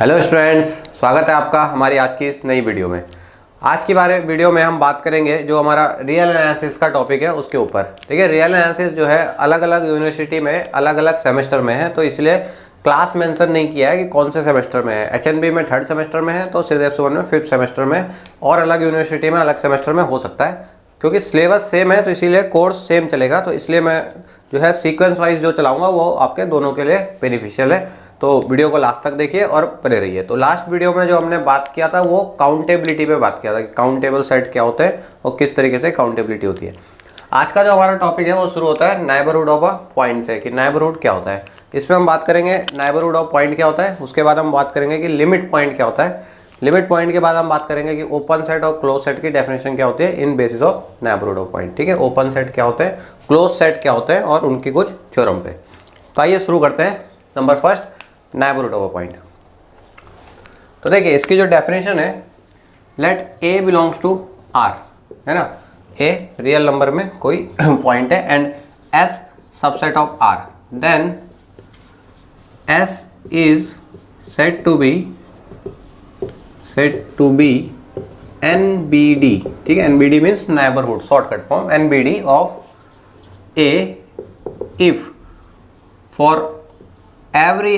Hello students, स्वागत है आपका हमारी आज की इस नई वीडियो में। आज की वीडियो में हम बात करेंगे जो हमारा रियल एनालिसिस का टॉपिक है उसके ऊपर। ठीक है, रियल एनालिसिस जो है अलग अलग यूनिवर्सिटी में अलग अलग सेमेस्टर में है, तो इसलिए क्लास मेंशन नहीं किया है कि कौन से सेमेस्टर में है। एचएनबी में 3rd सेमेस्टर में है, तो श्रीदेव सुमन में 5th सेमेस्टर में, और अलग यूनिवर्सिटी में अलग सेमेस्टर में हो सकता है। क्योंकि सिलेबस सेम है तो इसीलिए कोर्स सेम चलेगा, तो इसलिए मैं जो है सीक्वेंस वाइज जो चलाऊँगा वो आपके दोनों के लिए बेनिफिशियल है। तो वीडियो को लास्ट तक देखिए और बने रहिए। तो लास्ट वीडियो में जो हमने बात किया था वो काउंटेबिलिटी पे बात किया था कि काउंटेबल सेट क्या होते हैं और किस तरीके से काउंटेबिलिटी होती है। आज का जो हमारा टॉपिक है वो शुरू होता है नाइबरहुड ऑफ अ पॉइंट से, कि नाइबरहुड क्या होता है। इसमें हम बात करेंगे नाइबरहुड ऑफ पॉइंट क्या होता है, उसके बाद हम बात करेंगे कि लिमिट पॉइंट क्या होता है। लिमिट पॉइंट के बाद हम बात करेंगे कि ओपन सेट और क्लोज सेट की डेफिनेशन क्या होती है in basis of neighbourhood of point. ठीक है, ओपन सेट क्या होते हैं, क्लोज सेट क्या होते हैं और उनकी कुछ थ्योरम पे। तो आइए शुरू करते हैं। Number first, neighbourhood of a point. तो देखिए इसकी जो डेफिनेशन है, let A belongs to R, है ना। ए रियल नंबर में कोई पॉइंट है and S subset of R, then S is said to be NBD. ठीक है, NBD means neighbourhood, shortcut form NBD of A if for every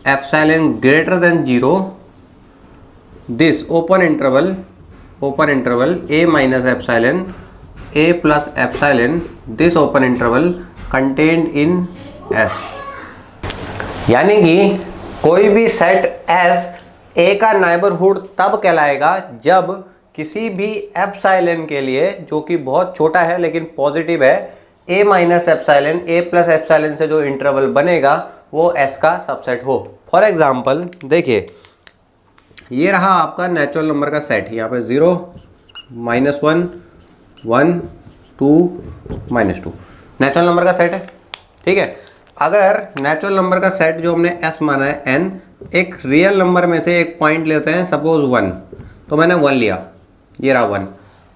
epsilon greater than 0, this open interval a minus epsilon, a plus epsilon, this open interval contained in S। यानी कि कोई भी set S A का neighbourhood तब कहलाएगा जब किसी भी एप्सिलॉन के लिए, जो कि बहुत छोटा है लेकिन पॉजिटिव है, a minus epsilon a plus epsilon से जो इंटरवल बनेगा वो S का सबसेट हो। फॉर एग्जांपल देखिए, ये रहा आपका नेचुरल नंबर का सेट, यहाँ पे 0, -1, 1, 2, -2 नेचुरल नंबर का सेट है। ठीक है, अगर नेचुरल नंबर का सेट जो हमने S माना है n, एक रियल नंबर में से एक पॉइंट लेते हैं, सपोज 1, तो मैंने 1 लिया, ये रहा 1।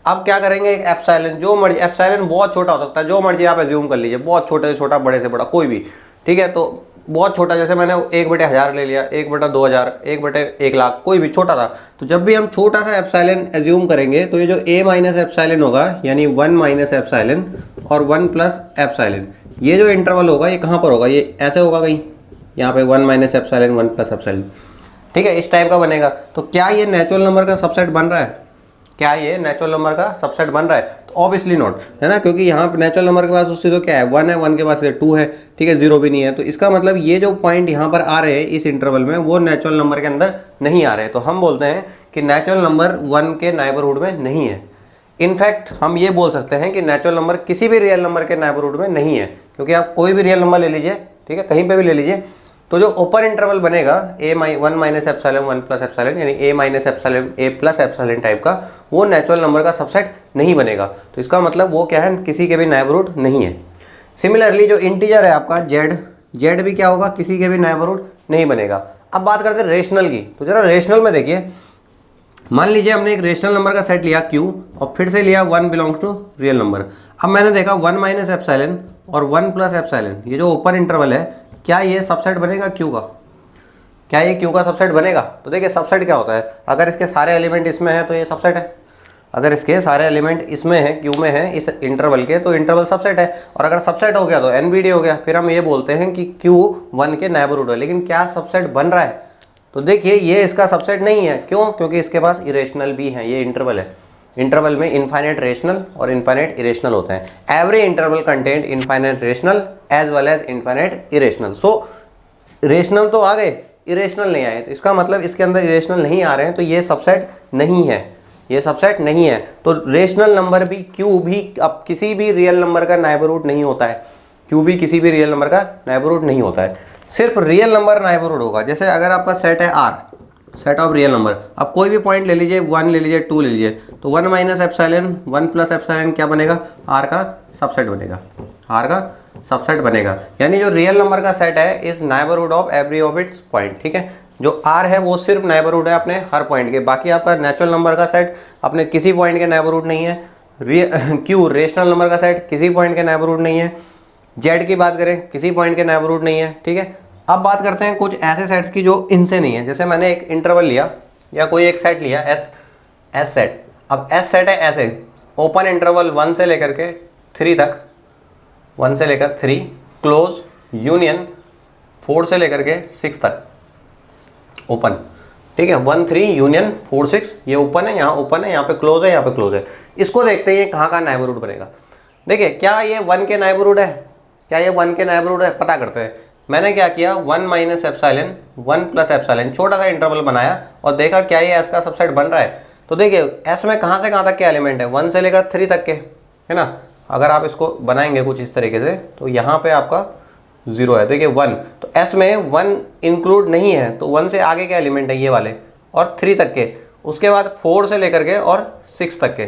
अब क्या करेंगे, एक एप्सिलॉन, जो मर्जी, एप्सिलॉन बहुत छोटा हो सकता है, जो मर्जी आप एज्यूम कर लीजिए, बहुत छोटे से छोटा, बड़े से बड़ा, कोई भी। ठीक है, तो बहुत छोटा, जैसे मैंने 1/1000 ले लिया, 1/2000, 1/1,00,000, कोई भी छोटा था। तो जब भी हम छोटा सा एप्सिलॉन एज्यूम करेंगे तो ये जो a माइनस एप्सिलॉन होगा, यानी 1 माइनस एप्सिलॉन और 1 प्लस एप्सिलॉन, ये जो इंटरवल होगा ये कहाँ पर होगा, ये ऐसे होगा कहीं, यहाँ पे 1 माइनस एप्सिलॉन 1 प्लस एप्सिलॉन। ठीक है, इस टाइप का बनेगा। तो क्या ये नेचुरल नंबर का सबसेट बन रहा है, क्या ये नेचुरल नंबर का सबसेट बन रहा है? तो ऑब्वियसली नॉट, है ना, क्योंकि यहाँ पे नेचुरल नंबर के पास उससे तो क्या है, 1 है, 1 के पास 2 है, ठीक है, 0 भी नहीं है। तो इसका मतलब ये जो पॉइंट यहाँ पर आ रहे हैं इस इंटरवल में, वो नेचुरल नंबर के अंदर नहीं आ रहे। तो हम बोलते हैं कि नेचुरल नंबर 1 के नाइबरहुड में नहीं है। इनफैक्ट हम ये बोल सकते हैं कि नेचुरल नंबर किसी भी रियल नंबर के नाइबरहुड में नहीं है, क्योंकि आप कोई भी रियल नंबर ले लीजिए, ठीक है, कहीं पर भी ले लीजिए, तो जो ओपन इंटरवल बनेगा 1 माइनस एप्सिलॉन 1 प्लस एप्सिलॉन, यानी a minus epsilon a plus epsilon type का, वो नेचुरल नंबर का सबसेट नहीं बनेगा। तो इसका मतलब वो क्या है, किसी के भी नाइबरहुड नहीं है। सिमिलरली जो इंटीजर है आपका z भी क्या होगा, किसी के भी नाइबरहुड नहीं बनेगा। अब बात करते हैं रेशनल की। तो जरा रेशनल में देखिए, मान लीजिए हमने एक रेशनल नंबर का सेट लिया q और फिर से लिया 1 बिलोंग्स टू रियल नंबर। अब मैंने देखा 1 माइनस एप्सिलॉन और 1 प्लस एप्सिलॉन, ये जो ओपन इंटरवल है, क्या ये सबसेट बनेगा क्यू का? क्या ये क्यू का सबसेट बनेगा? तो देखिए सबसेट क्या होता है, अगर इसके सारे एलिमेंट इसमें है तो ये सबसेट है, अगर इसके सारे एलिमेंट इसमें है, क्यू में है, इस इंटरवल के, तो इंटरवल सबसेट है। और अगर सबसेट हो गया तो एनबीडी हो गया। फिर हम ये बोलते हैं कि क्यू 1 के नाइबरहुड है। लेकिन क्या सबसेट बन रहा है? तो देखिए ये इसका सबसेट नहीं है। क्यों? क्योंकि इसके पास इरेशनल भी है, ये इंटरवल है। इंटरवल में इनफाइनाइट रेशनल और इनफाइनाइट इरेशनल होते हैं। Every interval content infinite rational as well as infinite irrational. So rational तो आ गए, इरेशनल नहीं आए, तो इसका मतलब इसके अंदर इरेशनल नहीं आ रहे हैं, तो ये सबसेट नहीं है, ये सबसेट नहीं है। तो रेशनल नंबर भी, क्यू भी अब किसी भी रियल नंबर का नाइबरहुड नहीं होता है, क्यू भी किसी भी रियल नंबर का नाइबरहुड नहीं होता है, सिर्फ रियल नंबर नाइबरहुड होगा। जैसे अगर आपका सेट है R, set of real number, अब कोई भी पॉइंट ले लीजिए, 1 ले लीजिए, 2 ले लीजिए, तो 1 माइनस एप्सिलॉन 1 प्लस एप्सिलॉन क्या बनेगा, आर का सबसेट बनेगा, आर का सबसेट बनेगा। यानी जो रियल नंबर का सेट है is neighbourhood of every of its point. ठीक है, जो आर है वो सिर्फ नाइबरहुड है अपने हर पॉइंट के, बाकी आपका नेचुरल नंबर का सेट अपने किसी पॉइंट के नाइबरहुड नहीं है। क्यू रेशनल नंबर का सेट किसी पॉइंट के नाइबरहुड नहीं है। जेड की बात करें किसी पॉइंट के नेबरहुड नहीं है, ठीक है। अब बात करते हैं कुछ ऐसे सेट्स की जो इनसे नहीं है। जैसे मैंने एक इंटरवल लिया या कोई एक सेट लिया एस सेट। अब एस सेट है ऐसे, ओपन इंटरवल 1 से लेकर के 3 तक, 1 से लेकर 3, क्लोज यूनियन 4 से लेकर के 6 तक ओपन, ठीक है। 1 3 यूनियन 4 6, ये ओपन है, यहाँ ओपन है, यहाँ पे क्लोज है, यहाँ पे क्लोज है। इसको देखते हैं कहाँ कहाँ नेबरहुड बनेगा। देखिए क्या ये 1 के नेबरहुड है, क्या ये 1 के नेबरहुड है, पता करते हैं। मैंने क्या किया 1 माइनस एप्सिलॉन 1 प्लस एप्सिलॉन, छोटा सा इंटरवल बनाया और देखा क्या ये एस का सबसेट बन रहा है। तो देखिए एस में कहाँ से कहाँ तक के एलिमेंट है, 1 से लेकर 3 तक के, है ना। अगर आप इसको बनाएंगे कुछ इस तरीके से तो यहाँ पे आपका 0 है, देखिए 1, तो एस में 1 इंक्लूड नहीं है, तो 1 से आगे के एलिमेंट है ये वाले और 3 तक के, उसके बाद 4 से लेकर के और 6 तक के,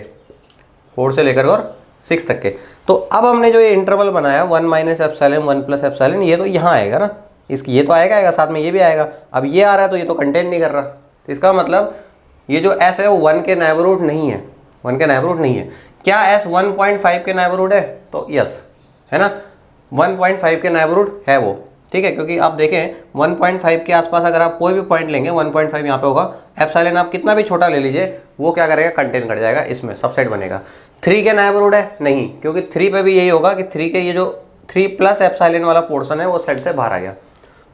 4 से लेकर और 6 तक के। तो अब हमने जो ये इंटरवल बनाया 1 माइनस एप्सिलॉन 1 प्लस एप्सिलॉन, ये तो यहाँ आएगा ना, इसकी ये तो आएगा साथ में ये भी आएगा। अब ये आ रहा है तो ये तो कंटेन नहीं कर रहा, तो इसका मतलब ये जो एस है वो 1 के नेबरहुड नहीं है, 1 के नेबरहुड नहीं है। क्या एस 1.5 के नेबरहुड है, तो यस है ना, 1.5 के नेबरहुड है वो, ठीक है। क्योंकि आप देखें 1.5 के आसपास अगर आप कोई भी पॉइंट लेंगे 1.5 यहाँ पे होगा, एप्सिलॉन आप कितना भी छोटा ले लीजिए वो क्या करेगा, कंटेन कर जाएगा, इसमें सबसेट बनेगा। 3 के नेबरहुड है नहीं, क्योंकि 3 पे भी यही होगा कि 3 के ये जो 3 प्लस एप्सिलॉन वाला पोर्शन है वो सेट से बाहर आ गया।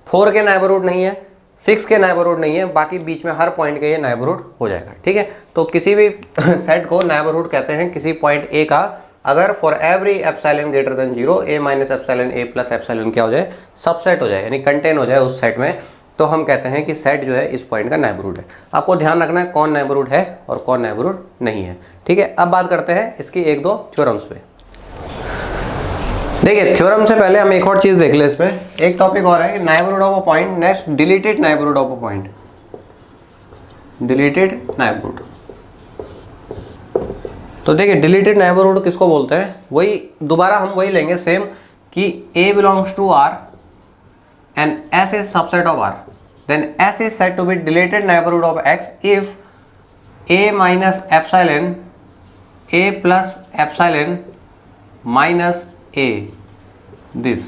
4 के नेबरहुड नहीं है, 6 के नेबरहुड नहीं है, बाकी बीच में हर पॉइंट के ये नेबरहुड हो जाएगा, ठीक है। तो किसी भी सेट को नेबरहुड कहते हैं किसी पॉइंट ए का, अगर for every epsilon greater than 0 A minus epsilon A plus epsilon क्या हो जाए, सबसेट हो जाए, यानी कंटेन हो जाए उस सेट में, तो हम कहते हैं कि सेट जो है इस पॉइंट का नेबरहुड है। आपको ध्यान रखना है कौन नेबरहुड है और कौन नेबरहुड नहीं है, ठीक है। अब बात करते हैं इसकी 1-2 थ्योरम्स पे। देखिए थ्योरम से पहले हम एक और चीज देख ले, इसमें एक टॉपिक और है, neighbourhood of a point, next deleted neighbourhood of a point, deleted neighbourhood. तो देखिए डिलीटेड नेबरहुड किसको बोलते हैं, वही दोबारा हम वही लेंगे सेम कि A belongs to R and S is subset of R, then S is said to be deleted neighborhood of X if A minus epsilon A plus epsilon minus A this,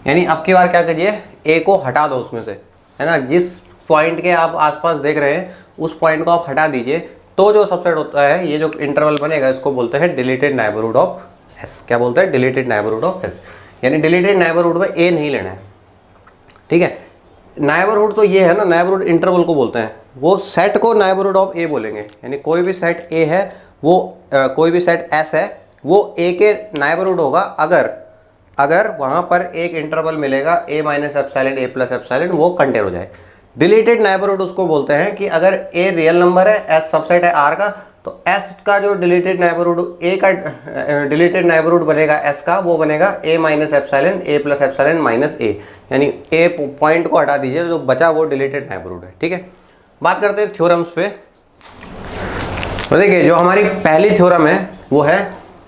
यानी अब की बार क्या करिए, A को हटा दो उसमें से, है ना, जिस पॉइंट के आप आसपास देख रहे हैं उस पॉइंट को आप हटा दीजिए, तो जो सबसेट होता है ये जो इंटरवल बनेगा इसको बोलते हैं डिलीटेड नेबरहुड ऑफ एस। क्या बोलते हैं, डिलीटेड नेबरहुड ऑफ एस, यानी डिलीटेड नेबरहुड में ए नहीं लेना है, ठीक है। नेबरहुड तो ये है ना, नेबरहुड इंटरवल को बोलते हैं, वो सेट को नेबरहुड ऑफ ए बोलेंगे, यानी कोई भी सेट ए है वो कोई भी सेट एस है वो ए के नेबरहुड होगा अगर वहाँ पर एक इंटरवल मिलेगा ए minus epsilon A plus epsilon, वो कंटेन हो जाए। डिलीटेड नेबरहुड उसको बोलते हैं कि अगर ए रियल नंबर है, एस सबसेट है आर का, तो एस का जो डिलीटेड नेबरहुड ए का डिलीटेड नेबरहुड बनेगा एस का, वो बनेगा ए minus epsilon A plus epsilon minus ए, यानी ए पॉइंट को हटा दीजिए, जो बचा वो डिलीटेड नेबरहुड है, ठीक है। बात करते हैं थ्योरम्स पे। तो देखिए जो हमारी पहली थ्योरम है वो है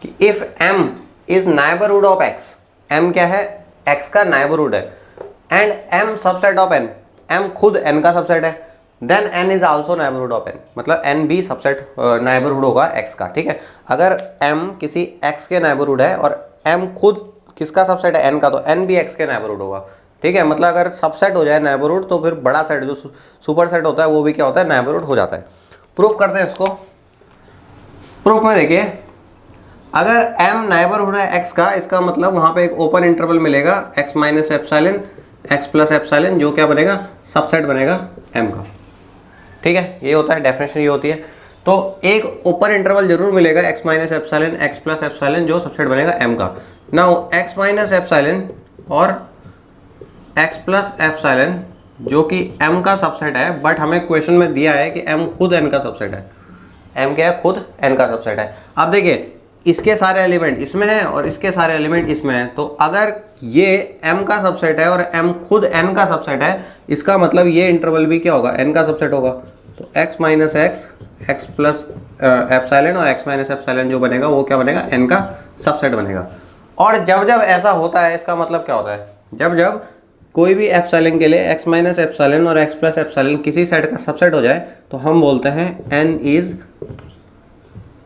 कि if m is neighbourhood of x, m क्या है, x का नेबरहुड है, and m subset of n, m खुद n का सबसेट है, then n is also neighbourhood of n, मतलब n भी सबसेट नेबरहुड होगा x का, ठीक है। अगर m किसी x के नेबरहुड है और m खुद किसका सबसेट है, n का, तो n भी x के नेबरहुड होगा, ठीक है। मतलब अगर सबसेट हो जाए नेबरहुड तो फिर बड़ा सेट जो सुपर सेट होता है वो भी क्या होता है, नेबरहुड हो जाता है। प्रूफ करते हैं इसको। प्रूफ में देखिए अगर m नेबरहुड है x का, इसका मतलब वहाँ पे एक ओपन इंटरवल मिलेगा x minus epsilon x plus epsilon, जो क्या बनेगा, सबसेट बनेगा m का, ठीक है। ये होता है डेफिनेशन, ये होती है। तो एक ओपन इंटरवल जरूर मिलेगा x minus epsilon x plus epsilon, जो सबसेट बनेगा m का। नाउ x माइनस एप्सिलॉन और x प्लस एप्सिलॉन जो कि m का सबसेट है, बट हमें क्वेश्चन में दिया है कि m खुद n का सबसेट है, m क्या है, खुद n का सबसेट है। अब देखिए इसके सारे एलिमेंट इसमें हैं और इसके सारे एलिमेंट इसमें हैं, तो अगर ये m का सबसेट है और m खुद n का सबसेट है, इसका मतलब ये इंटरवल भी क्या होगा, n का सबसेट होगा। तो x minus x, x plus epsilon और x माइनस एप्सिलॉन जो बनेगा वो क्या बनेगा, n का सबसेट बनेगा। और जब जब ऐसा होता है इसका मतलब क्या होता है, जब जब कोई भी एप्सिलॉन के लिए x माइनस एप्सिलॉन और x प्लस एप्सिलॉन किसी सेट का सबसेट हो जाए तो हम बोलते हैं n is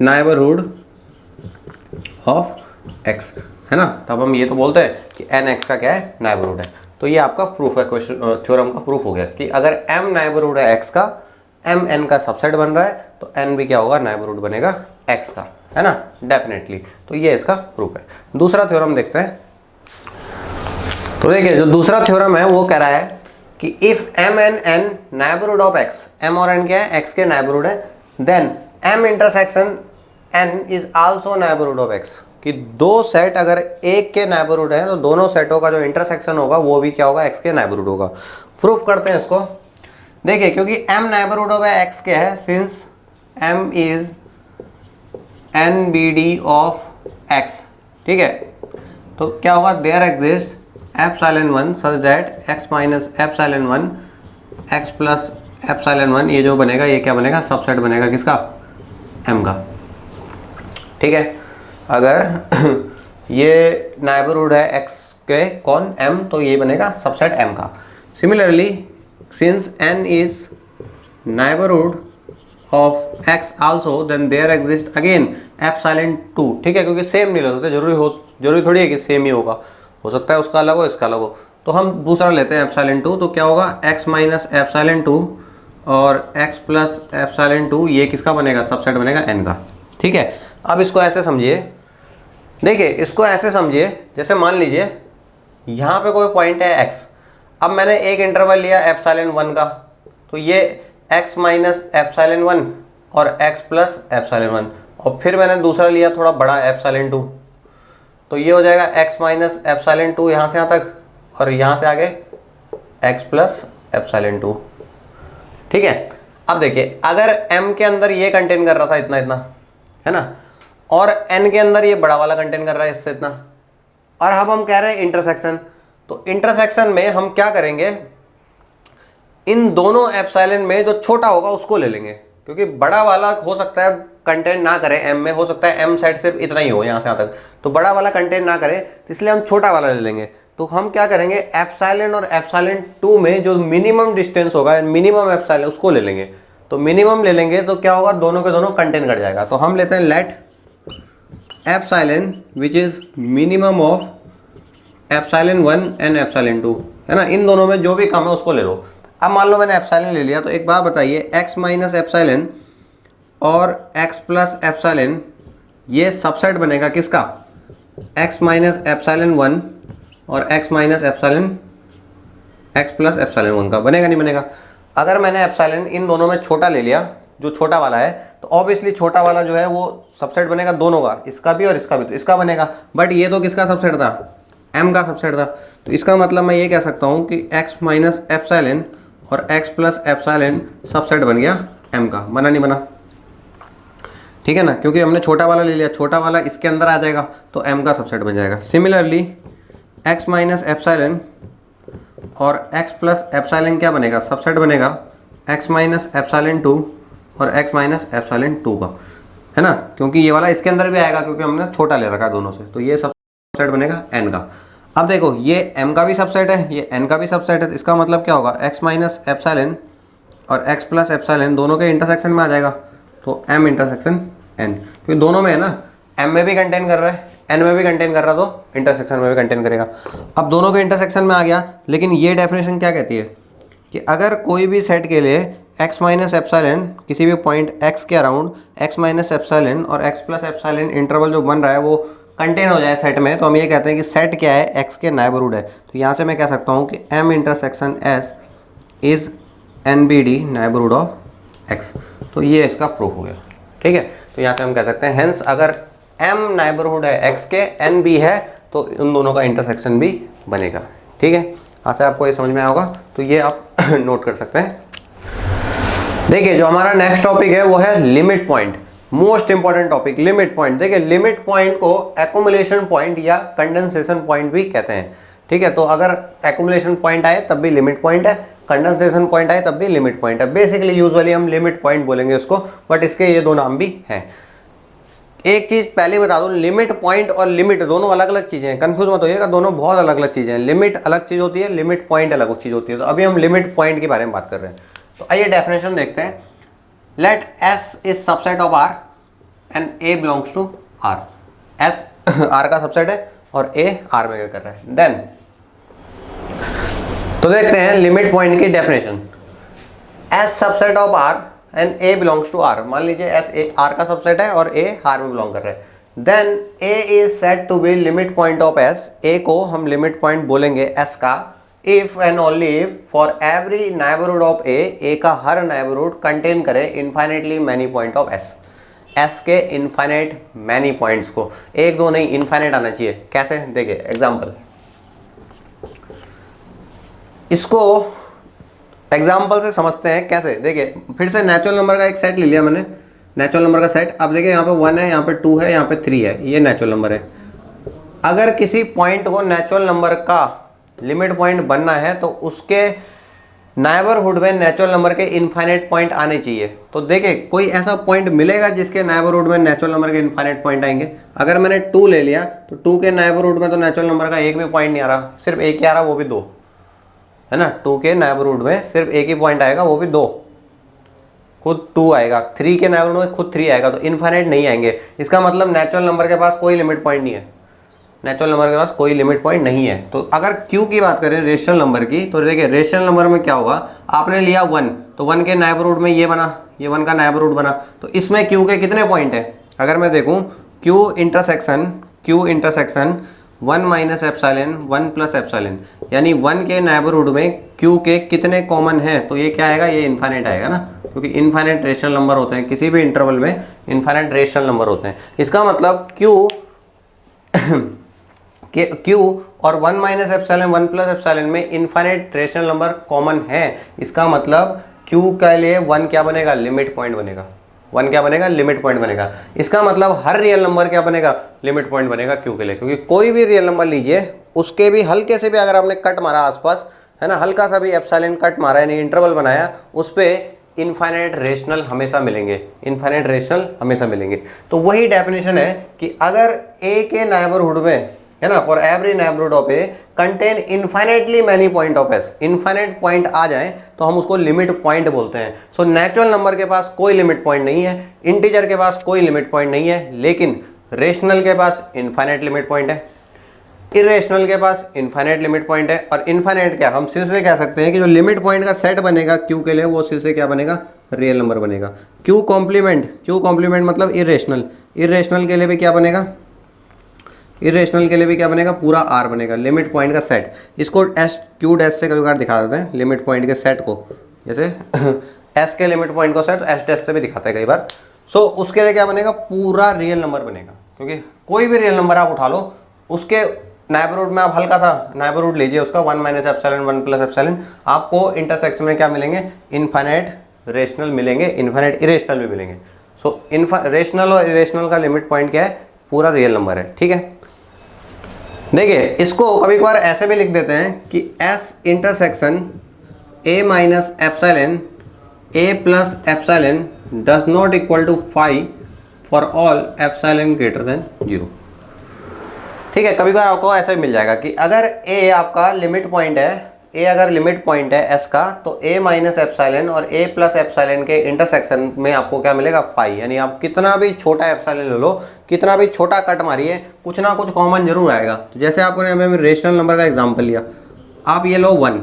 neighbourhood of x, है ना, तब हम ये तो बोलते हैं कि एन एक्स का क्या है, नेबरहुड है। तो ये आपका प्रूफ है, क्वेश्चन थ्योरम का प्रूफ हो गया कि अगर एम नेबरहुड है एक्स का, एम एन का सबसेट बन रहा है, तो एन भी क्या होगा, नेबरहुड बनेगा एक्स का, है ना, डेफिनेटली। तो ये इसका प्रूफ है। दूसरा थ्योरम देखते हैं। तो देखिए जो दूसरा थ्योरम है वो कह रहा है कि if M N N neighbourhood of X, M और एन क्या है, एक्स के नेबरहुड है, then M intersection N is also neighbourhood of X, कि दो सेट अगर एक के नेबरहुड है तो दोनों सेटों का जो इंटरसेक्शन होगा वो भी क्या होगा, एक्स के नेबरहुड होगा। प्रूफ करते हैं इसको। देखिए क्योंकि एम नेबरहुड ऑफ एक्स के है, since M is N B D of X, ठीक है, तो क्या होगा, there exist epsilon 1 such that X minus epsilon 1 X plus epsilon 1, ये जो बनेगा ये क्या बनेगा, सबसेट बनेगा किसका, एम का, ठीक है। अगर ये नेबरहुड है एक्स के कौन, एम, तो ये बनेगा सबसेट एम का। Similarly since N is neighbourhood of x also, then there exist again epsilon 2, ठीक है, क्योंकि सेम नहीं ले सकते, जरूरी थोड़ी है कि सेम ही होगा, हो सकता है उसका अलग हो इसका अलग हो। तो हम दूसरा लेते हैं एप्सिलॉन 2, तो क्या होगा, एक्स माइनस एप्सिलॉन 2 और एक्स प्लस एप्सिलॉन 2, ये किसका बनेगा, सबसेट बनेगा एन का, ठीक है। अब इसको ऐसे समझिए, देखिए इसको ऐसे समझिए, जैसे मान लीजिए यहाँ पे कोई पॉइंट है x, अब मैंने एक इंटरवल लिया एप्सिलॉन 1 का, तो ये x माइनस एप्सिलॉन 1 और x प्लस एप्सिलॉन 1, और फिर मैंने दूसरा लिया थोड़ा बड़ा एप्सिलॉन 2, तो ये हो जाएगा x माइनस एप्सिलॉन 2 यहाँ से यहाँ तक, और यहाँ से आगे x प्लस एप्सिलॉन 2, ठीक है। अब देखिए अगर m के अंदर ये कंटेन कर रहा था इतना इतना, है ना, और n के अंदर ये बड़ा वाला कंटेन कर रहा है इससे इतना, और अब हम कह रहे हैं इंटरसेक्शन, तो इंटरसेक्शन में हम क्या करेंगे, इन दोनों एप्सिलॉन में जो छोटा होगा उसको ले लेंगे, क्योंकि बड़ा वाला हो सकता है कंटेन ना करे m में, हो सकता है m साइड सिर्फ इतना ही हो यहाँ से यहाँ तक, तो बड़ा वाला कंटेन ना करे, तो इसलिए हम छोटा वाला ले लेंगे। तो हम क्या करेंगे, एप्सिलॉन और एप्सिलॉन 2 में जो मिनिमम डिस्टेंस होगा, मिनिमम एप्सिलॉन, उसको ले लेंगे। तो मिनिमम ले लेंगे तो क्या होगा, दोनों के दोनों कंटेन घट जाएगा। तो हम लेते हैं let epsilon which is minimum of epsilon 1 and epsilon 2, है ना, इन दोनों में जो भी कम है उसको ले लो। अब मान लो मैंने एप्सिलॉन ले लिया, तो एक बात बताइए, x माइनस एप्सिलॉन और x प्लस एप्सिलॉन, ये सबसेट बनेगा किसका, x माइनस एप्सिलॉन 1 और x minus epsilon x plus epsilon 1 का, बनेगा नहीं बनेगा। अगर मैंने एप्सिलॉन इन दोनों में छोटा ले लिया, जो छोटा वाला है, तो ऑब्वियसली छोटा वाला जो है वो सबसेट बनेगा दोनों का, इसका भी और इसका भी, तो इसका बनेगा। बट ये तो किसका सबसेट था, m का सबसेट था, तो इसका मतलब मैं ये कह सकता हूँ कि x माइनस एप्सिलॉन और x प्लस एप्सिलॉन सबसेट बन गया m का, बना नहीं बना, ठीक है ना, क्योंकि हमने छोटा वाला ले लिया, छोटा वाला इसके अंदर आ जाएगा तो m का सबसेट बन जाएगा। सिमिलरली x माइनस एप्सिलॉन और x प्लस एप्सिलॉन क्या बनेगा, सबसेट बनेगा x माइनस एप्सिलॉन 2 और x माइनस एप्सिलॉन 2 का, है ना, क्योंकि ये वाला इसके अंदर भी आएगा, क्योंकि हमने छोटा ले रखा है दोनों से, तो ये सबसेट बनेगा n का। अब देखो ये m का भी सबसेट है, ये n का भी सबसेट है, तो इसका मतलब क्या होगा, x माइनस एप्सिलॉन और x प्लस एप्सिलॉन दोनों के इंटरसेक्शन में आ जाएगा, तो m इंटरसेक्शन n, क्योंकि दोनों में है ना, m में भी कंटेन कर रहा है, n में भी कंटेन कर रहा, तो इंटरसेक्शन में भी कंटेन करेगा। अब दोनों के इंटरसेक्शन में आ गया, लेकिन ये डेफिनेशन क्या कहती है कि अगर कोई भी सेट के लिए x माइनस एप्सिलॉन किसी भी पॉइंट x के अराउंड x माइनस एप्सिलॉन और x प्लस एप्सिलॉन इंटरवल जो बन रहा है वो कंटेन हो जाए सेट में, तो हम ये कहते हैं कि सेट क्या है, x के नेबरहुड है। तो यहाँ से मैं कह सकता हूँ कि m intersection s is NBD neighbourhood of x, तो ये इसका प्रूफ हो गया, ठीक है। तो यहाँ से हम कह सकते हैं हेंस अगर m नेबरहुड है x के, n भी है, तो उन दोनों का इंटरसेक्शन भी बनेगा, ठीक है। अच्छा आपको ये समझ में आया होगा, तो ये आप नोट कर सकते हैं। देखिए जो हमारा नेक्स्ट टॉपिक है वो है limit point, most important topic limit point. देखिए लिमिट पॉइंट को एक्युमुलेशन पॉइंट या कंडेंसेशन पॉइंट भी कहते हैं, ठीक है। तो अगर एक्युमुलेशन पॉइंट आए तब भी लिमिट पॉइंट है, कंडेंसेशन पॉइंट आए तब भी लिमिट पॉइंट है। बेसिकली यूजुअली हम लिमिट पॉइंट बोलेंगे उसको, बट इसके ये दो नाम भी हैं। एक चीज़ पहले बता दूं, लिमिट पॉइंट और लिमिट दोनों अलग अलग चीज़ें हैं, कंफ्यूज मत होइएगा, दोनों बहुत अलग अलग चीज़ें हैं। लिमिट अलग चीज़ होती है, लिमिट पॉइंट अलग चीज़ होती है। तो अभी हम लिमिट पॉइंट के बारे में बात कर रहे हैं। तो आइए डेफिनेशन देखते हैं। Let S is subset of R and A belongs to R। S R का सबसेट है और ए आर में क्या कर रहा है। देन तो देखते हैं लिमिट पॉइंट की definition. S subset of R and A belongs to R. मान लीजिए एस ए आर का सबसेट है और ए आर में बिलोंग कर रहा है। Then A is said to be limit point of S. A को हम लिमिट पॉइंट बोलेंगे एस का if and only if for every neighbourhood of A का हर नेबरहुड कंटेन करे infinitely many point of S. S के infinite many points को, एक दो नहीं इनफाइनाइट आना चाहिए। कैसे देखिए एग्जाम्पल, इसको एग्जाम्पल से समझते हैं कैसे। देखिए फिर से नेचुरल नंबर का एक सेट ले लिया मैंने, नेचुरल नंबर का सेट। अब देखिए यहाँ पे 1 है, यहाँ पे 2 है, यहाँ पे 3 है, ये नेचुरल नंबर है। अगर किसी पॉइंट को नेचुरल नंबर का लिमिट पॉइंट बनना है तो उसके नेबरहुड में नेचुरल नंबर के इनफाइनाइट पॉइंट आने चाहिए। तो देखिए कोई ऐसा पॉइंट मिलेगा जिसके नेबरहुड में नेचुरल नंबर के इनफाइनाइट पॉइंट आएंगे। अगर मैंने 2 ले लिया तो 2 के नेबरहुड में तो नेचुरल नंबर का एक भी पॉइंट नहीं आ रहा, सिर्फ एक ही आ रहा, वो भी 2 है ना। 2 के नेबरहुड में सिर्फ एक ही पॉइंट आएगा, वो भी 2, खुद 2 आएगा। 3 के नेबरहुड में खुद 3 आएगा, तो इनफाइनाइट नहीं आएंगे। इसका मतलब नेचुरल नंबर के पास कोई लिमिट पॉइंट नहीं है, नेचुरल नंबर के पास कोई लिमिट पॉइंट नहीं है। तो अगर क्यू की बात करें रेशनल नंबर की, तो देखिए रेशनल नंबर में क्या होगा, आपने लिया 1 तो 1 के नेबरहुड में ये बना, ये 1 का नेबरहुड बना, तो इसमें क्यू के कितने पॉइंट है। अगर मैं देखूं Q intersection 1 minus epsilon 1 plus epsilon, यानी 1 के नेबरहुड में क्यू के कितने कॉमन हैं, तो ये क्या आएगा, ये इनफाइनाइट आएगा ना, क्योंकि इनफाइनाइट रेशनल नंबर होते हैं किसी भी इंटरवल में, इनफाइनाइट रेशनल नंबर होते हैं। इसका मतलब क्यू और 1 माइनस एप्सिलॉन 1 प्लस एप्सिलॉन में इनफाइनाइट रेशनल नंबर कॉमन है। इसका मतलब क्यू के लिए 1 क्या बनेगा, लिमिट पॉइंट बनेगा। 1 क्या बनेगा, लिमिट पॉइंट बनेगा। इसका मतलब हर रियल नंबर क्या बनेगा, लिमिट पॉइंट बनेगा क्यू के लिए। क्योंकि कोई भी रियल नंबर लीजिए, उसके भी हल्के से भी अगर आपने कट मारा आसपास, है ना, हल्का सा भी एप्सिलॉन कट मारा यानी इंटरवल बनाया, उस पर इनफाइनाइट रेशनल हमेशा मिलेंगे, इनफाइनाइट रेशनल हमेशा मिलेंगे। तो वही डेफिनेशन है कि अगर ए के नेबरहुड में, है ना, for every neighbourhood of A contain infinitely many point of S, infinite point आ जाए तो हम उसको लिमिट पॉइंट बोलते हैं। सो नेचुरल नंबर के पास कोई लिमिट पॉइंट नहीं है, इंटीजर के पास कोई लिमिट पॉइंट नहीं है, लेकिन रेशनल के पास इनफाइनाइट लिमिट पॉइंट है, इरेशनल के पास इनफाइनाइट लिमिट पॉइंट है। और इनफाइनाइट क्या, हम सिर से कह सकते हैं कि जो लिमिट पॉइंट का सेट बनेगा क्यू के लिए, वो सिर से क्या बनेगा, रियल नंबर बनेगा। क्यू कॉम्प्लीमेंट मतलब इरेशनल के लिए भी क्या बनेगा, इरेशनल के लिए भी क्या बनेगा, पूरा आर बनेगा, लिमिट पॉइंट का सेट। इसको एस क्यू डैश से कभी बार दिखा देते हैं लिमिट पॉइंट के सेट को, जैसे एस के लिमिट पॉइंट को सेट एस डैश से भी दिखाते हैं कई बार। सो उसके लिए क्या बनेगा, पूरा रियल नंबर बनेगा। क्योंकि कोई भी रियल नंबर आप उठा लो, उसके नेबरहुड में आप हल्का सा नेबरहुड लीजिए उसका, 1 माइनस एप्सिलॉन 1 प्लस एप्सिलॉन, आपको इंटरसेक्शन में क्या मिलेंगे, इनफाइनाइट रेशनल मिलेंगे, इनफाइनाइट इरेशनल भी मिलेंगे। सो रेशनल और इरेशनल का लिमिट पॉइंट क्या है, पूरा रियल नंबर है। ठीक है, देखिए इसको कभी कभार ऐसे भी लिख देते हैं कि S intersection A minus epsilon A plus epsilon does not equal to 5 for all epsilon greater than 0। ठीक है, कभी कभार आपको ऐसा भी मिल जाएगा कि अगर ए आपका लिमिट पॉइंट है, ए अगर लिमिट पॉइंट है एस का, तो ए माइनस एप्सिलॉन और ए प्लस एप्सिलॉन के इंटरसेक्शन में आपको क्या मिलेगा, 5। यानी आप कितना भी छोटा एप्सिलॉन ले लो, कितना भी छोटा कट मारिए, कुछ ना कुछ कॉमन जरूर आएगा। तो जैसे आपने हमें रेशनल नंबर का एग्जाम्पल लिया, आप ये लो 1,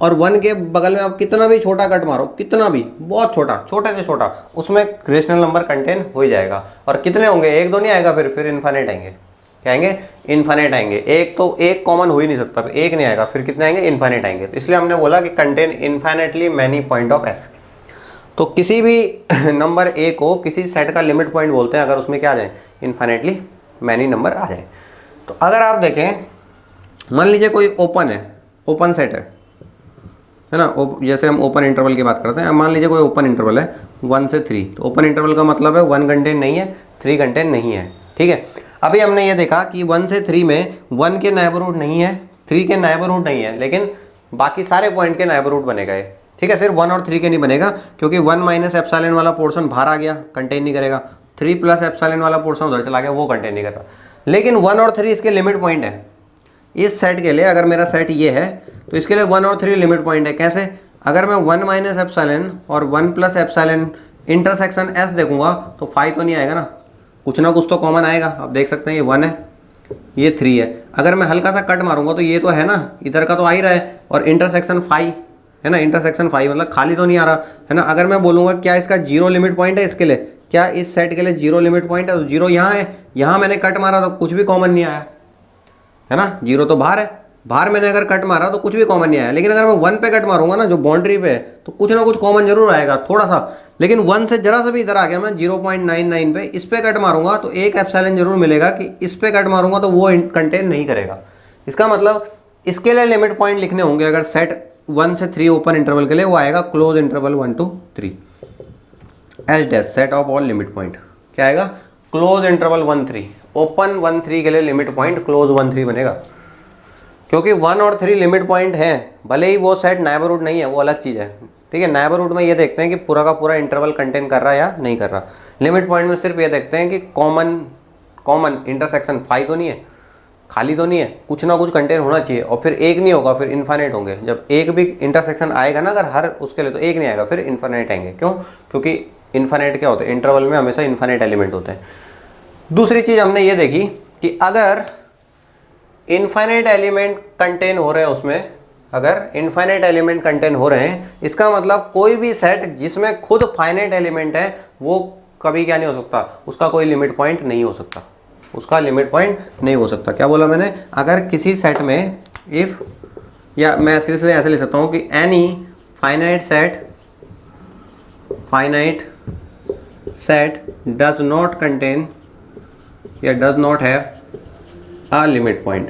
और 1 के बगल में आप कितना भी छोटा कट मारो, कितना भी, बहुत छोटा, छोटे से छोटा, उसमें रेशनल नंबर कंटेन हो ही जाएगा। और कितने होंगे, एक दो नहीं आएगा, फिर इनफाइनाइट आएंगे। क्या आएंगे, इनफाइनाइट आएंगे। एक तो एक कॉमन हो ही नहीं सकता, एक नहीं आएगा, फिर कितने आएंगे, इनफाइनाइट आएंगे। तो इसलिए हमने बोला कि contain infinitely many point of S. तो किसी भी नंबर ए को किसी सेट का लिमिट पॉइंट बोलते हैं अगर उसमें क्या आ जाए, इनफाइनाइटली मैनी नंबर आ जाए। तो अगर आप देखें, मान लीजिए कोई ओपन है, ओपन सेट है ना, जैसे हम ओपन इंटरवल की बात करते हैं। मान लीजिए कोई ओपन इंटरवल है 1 से 3, तो ओपन इंटरवल का मतलब है 1 कंटेन नहीं है, 3 कंटेन नहीं है। ठीक है, अभी हमने ये देखा कि 1 से 3 में 1 के नेबरहुड नहीं है, 3 के नेबरहुड नहीं है, लेकिन बाकी सारे पॉइंट के नेबरहुड बनेगा ये। ठीक है, सिर्फ 1 और 3 के नहीं बनेगा, क्योंकि 1 माइनस एप्सिलॉन वाला पोर्शन बाहर आ गया, कंटेन नहीं करेगा। 3 प्लस एप्सिलॉन वाला पोर्शन उधर चला गया, वो कंटेन नहीं कर रहा। लेकिन 1 और 3 इसके लिमिट पॉइंट है। इस सेट के लिए, अगर मेरा सेट ये है, तो इसके लिए 1 और 3 लिमिट पॉइंट है। कैसे, अगर मैं 1 माइनस एप्सिलॉन और 1 प्लस एप्सिलॉन इंटरसेक्शन एस देखूंगा, तो 5 तो नहीं आएगा ना, कुछ ना कुछ तो कॉमन आएगा। आप देख सकते हैं ये 1 है, ये 3 है। अगर मैं हल्का सा कट मारूंगा तो ये तो है ना, इधर का तो आ ही रहा है, और इंटरसेक्शन 5 है ना, इंटरसेक्शन 5 मतलब खाली तो नहीं आ रहा है ना। अगर मैं बोलूँगा क्या इसका 0 लिमिट पॉइंट है इसके लिए, क्या इस सेट के लिए 0 लिमिट पॉइंट है, तो 0 यहाँ है, यहाँ मैंने कट मारा तो कुछ भी कॉमन नहीं आया है ना, 0 तो बाहर है, बाहर मैंने अगर कट मारा तो कुछ भी कॉमन नहीं आया। लेकिन अगर मैं 1 पे कट मारूंगा ना जो बाउंड्री पे है, तो कुछ ना कुछ कॉमन जरूर आएगा थोड़ा सा। लेकिन 1 से जरा सा भी इधर आ गया, मैं 0.99 पे इस पे कट मारूंगा तो एक एप्सिलॉन जरूर मिलेगा कि इस पे कट मारूंगा तो वो कंटेन नहीं करेगा। इसका मतलब इसके लिए लिमिट पॉइंट लिखने होंगे अगर सेट 1 से 3 ओपन इंटरवल के लिए, वो आएगा close interval 1 to 3 H dash set of all limit point. क्या आएगा? क्लोज इंटरवल 1 3, ओपन 1 3 के लिए लिमिट पॉइंट क्लोज 1 3 बनेगा, क्योंकि 1 और 3 लिमिट पॉइंट हैं, भले ही वो सेट नेबरहुड नहीं है, वो अलग चीज़ है। ठीक है, नेबरहुड में ये देखते हैं कि पूरा का पूरा इंटरवल कंटेन कर रहा है या नहीं कर रहा। लिमिट पॉइंट में सिर्फ ये देखते हैं कि कॉमन इंटरसेक्शन 5 तो नहीं है, खाली तो नहीं है, कुछ ना कुछ कंटेन होना चाहिए। और फिर एक नहीं होगा, फिर इन्फाइनाइट होंगे। जब एक भी इंटरसेक्शन आएगा ना अगर हर उसके लिए, तो एक नहीं आएगा, फिर इन्फाइनाइट आएंगे। क्यों? क्योंकि इन्फाइनाइट क्या होता है, इंटरवल में हमेशा इन्फाइनाइट एलिमेंट होते हैं। दूसरी चीज़ हमने ये देखी कि अगर इनफाइनाइट एलिमेंट कंटेन हो रहे हैं उसमें, अगर इनफाइनाइट एलिमेंट कंटेन हो रहे हैं, इसका मतलब कोई भी सेट जिसमें खुद फाइनाइट एलिमेंट है वो कभी क्या नहीं हो सकता, उसका कोई लिमिट पॉइंट नहीं हो सकता, उसका लिमिट पॉइंट नहीं हो सकता। क्या बोला मैंने? अगर किसी सेट में इफ, या मैं ऐसे ले सकता हूँ कि any finite set does not contain या does not have a limit point.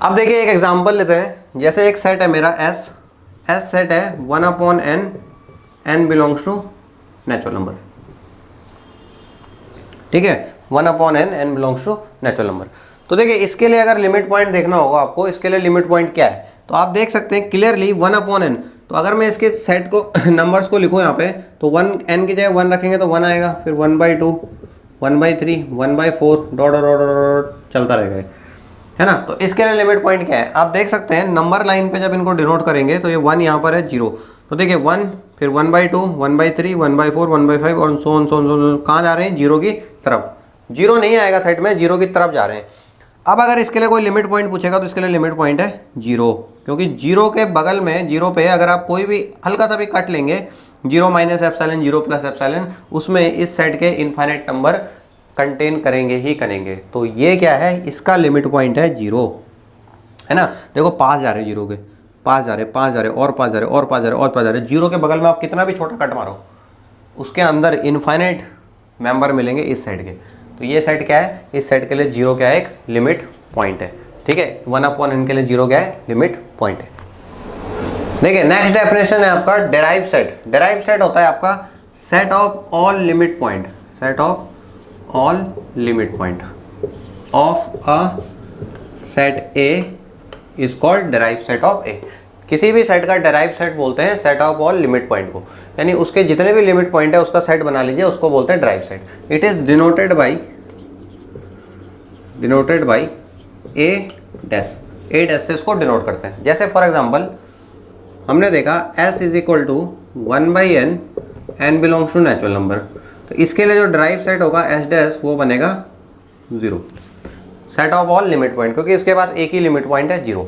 अब देखिए एक एग्जांपल लेते हैं। जैसे एक सेट है मेरा S सेट है 1/n, n belongs to natural number. ठीक है, 1/n, n belongs to natural number. तो देखिए इसके लिए अगर लिमिट पॉइंट देखना होगा आपको, इसके लिए लिमिट पॉइंट क्या है, तो आप देख सकते हैं क्लियरली 1/n। तो अगर मैं इसके सेट को नंबर्स को लिखूँ यहाँ पे, तो 1 n की जगह 1 रखेंगे तो 1 आएगा, फिर 1/2, 1/3, 1/4 डॉट डॉट डॉट चलता रहेगा, है ना। तो इसके लिए लिमिट पॉइंट क्या है, आप देख सकते हैं नंबर लाइन पे जब इनको डिनोट करेंगे तो ये 1 यहाँ पर है, 0, तो देखिए 1, फिर 1/2, 1/3, 1/4, 1/5 और सोन कहाँ जा रहे हैं? 0 की तरफ। 0 नहीं आएगा सेट में, 0 की तरफ जा रहे हैं। अब अगर इसके लिए कोई लिमिट पॉइंट पूछेगा तो इसके लिए लिमिट पॉइंट है 0, क्योंकि 0 के बगल में 0 पे अगर आप कोई भी हल्का सा भी कट लेंगे, 0 माइनस एप्सिलॉन, 0 प्लस एप्सिलॉन, उसमें इस सेट के इनफाइनाइट नंबर कंटेन करेंगे ही करेंगे। तो ये क्या है, इसका लिमिट पॉइंट है 0, है ना। देखो पास जा रहे 0 के, पास जा रहे, पास जा रहे, और पास जा रहे, और पास जा रहे, और पास जा रहे। 0 के बगल में आप कितना भी छोटा कट मारो, उसके अंदर इनफाइनाइट मेंबर मिलेंगे इस सेट के। तो ये सेट क्या है, इस सेट के लिए 0 क्या है, एक लिमिट पॉइंट है। ठीक है, 1/n के लिए 0 क्या है, लिमिट पॉइंट है। देखिए नेक्स्ट डेफिनेशन है आपका डेराइव सेट। डेराइव सेट होता है आपका set of all limit point, set of all limit point of a set A is called derived set of A। किसी भी सेट का डेराइव सेट बोलते हैं set of all limit point को, यानी उसके जितने भी लिमिट पॉइंट है उसका सेट बना लीजिए, उसको बोलते हैं derive set. It is denoted by A dash से इसको डिनोट करते हैं। जैसे फॉर एग्जांपल हमने देखा S is equal to 1/n, n belongs to natural number, तो इसके लिए जो ड्राइव सेट होगा S डैश वो बनेगा 0, set of all limit point, क्योंकि इसके पास एक ही लिमिट पॉइंट है 0।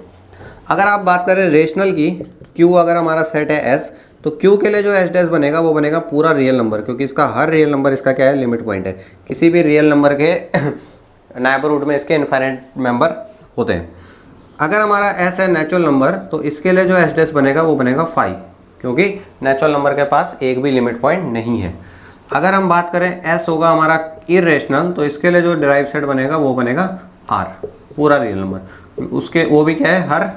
अगर आप बात करें रेशनल की, Q अगर हमारा सेट है S, तो Q के लिए जो S डैश बनेगा वो बनेगा पूरा रियल नंबर, क्योंकि इसका हर रियल नंबर इसका क्या है, लिमिट पॉइंट है। किसी भी रियल नंबर के नेबरहुड में इसके इनफाइनाइट मेंबर होते हैं। अगर हमारा S है नेचुरल नंबर, तो इसके लिए जो S डैश बनेगा वो बनेगा 5, क्योंकि नेचुरल नंबर के पास एक भी लिमिट पॉइंट नहीं है। अगर हम बात करें S होगा हमारा इरेशनल, तो इसके लिए जो डिराइव सेट बनेगा वो बनेगा R, पूरा रियल नंबर। उसके वो भी क्या है, हर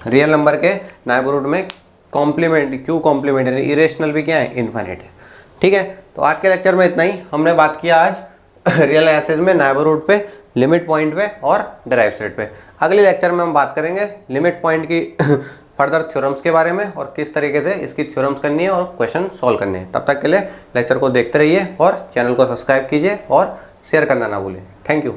रियल नंबर के नेबरहुड में कॉम्प्लीमेंट, Q कॉम्प्लीमेंट यानी इरेशनल भी क्या है, इनफाइनाइट है। ठीक है, तो आज के लेक्चर में इतना ही। हमने बात किया आज रियल एनालिसिस में नेबरहुड पे, लिमिट पॉइंट पे और डिराइव सेट पे। अगले लेक्चर में हम बात करेंगे लिमिट पॉइंट की फर्दर थ्योरम्स के बारे में और किस तरीके से इसकी थ्योरम्स करनी है और क्वेश्चन सॉल्व करने हैं। तब तक के लिए लेक्चर को देखते रहिए और चैनल को सब्सक्राइब कीजिए और शेयर करना ना भूलें। Thank you.